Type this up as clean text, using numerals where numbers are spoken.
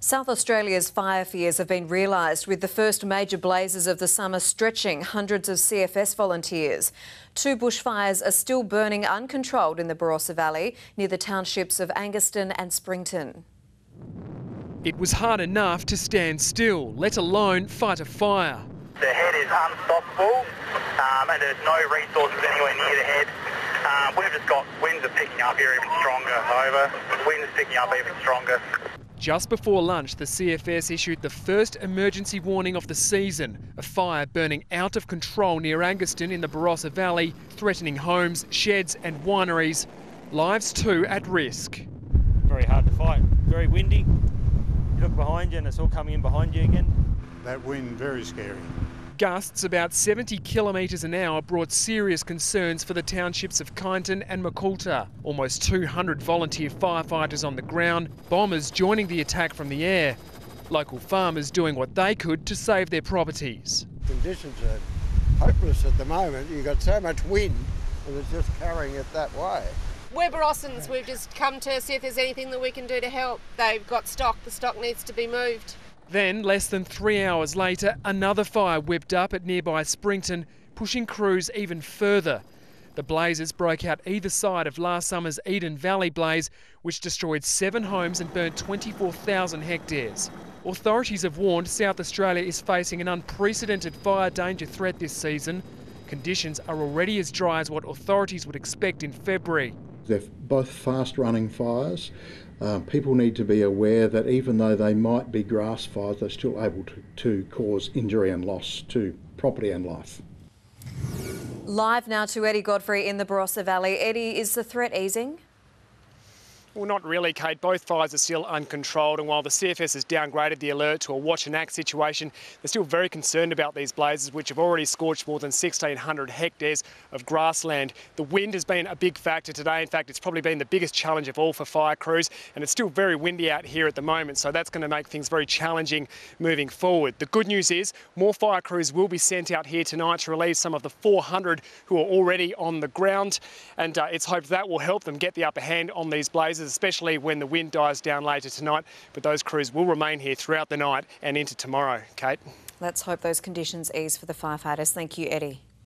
South Australia's fire fears have been realised, with the first major blazes of the summer stretching hundreds of CFS volunteers. 2 bushfires are still burning uncontrolled in the Barossa Valley, near the townships of Angaston and Springton. It was hard enough to stand still, let alone fight a fire. The head is unstoppable and there's no resources anywhere near the head. We've just got winds are picking up here even stronger. However, winds picking up even stronger. Just before lunch, the CFS issued the first emergency warning of the season, a fire burning out of control near Angaston in the Barossa Valley, threatening homes, sheds and wineries. Lives too at risk. Very hard to fight, very windy. You look behind you and it's all coming in behind you again. That wind, very scary. Gusts about 70 kilometres an hour brought serious concerns for the townships of Kyneton and Macoulta. Almost 200 volunteer firefighters on the ground, bombers joining the attack from the air. Local farmers doing what they could to save their properties. Conditions are hopeless at the moment. You've got so much wind and it's just carrying it that way. We're Barossans. We've just come to see if there's anything that we can do to help. They've got stock. The stock needs to be moved. Then, less than 3 hours later, another fire whipped up at nearby Springton, pushing crews even further. The blazes broke out either side of last summer's Eden Valley blaze, which destroyed 7 homes and burned 24,000 hectares. Authorities have warned South Australia is facing an unprecedented fire danger threat this season. Conditions are already as dry as what authorities would expect in February. They're both fast-running fires. People need to be aware that even though they might be grass fires, they're still able to cause injury and loss to property and life. Live now to Eddie Godfrey in the Barossa Valley. Eddie, is the threat easing? Well, not really, Kate. Both fires are still uncontrolled, and while the CFS has downgraded the alert to a watch and act situation, they're still very concerned about these blazes, which have already scorched more than 1,600 hectares of grassland. The wind has been a big factor today. In fact, it's probably been the biggest challenge of all for fire crews, and it's still very windy out here at the moment, so that's going to make things very challenging moving forward. The good news is more fire crews will be sent out here tonight to relieve some of the 400 who are already on the ground, and it's hoped that will help them get the upper hand on these blazes, especially when the wind dies down later tonight. But those crews will remain here throughout the night and into tomorrow. Kate? Let's hope those conditions ease for the firefighters. Thank you, Eddie.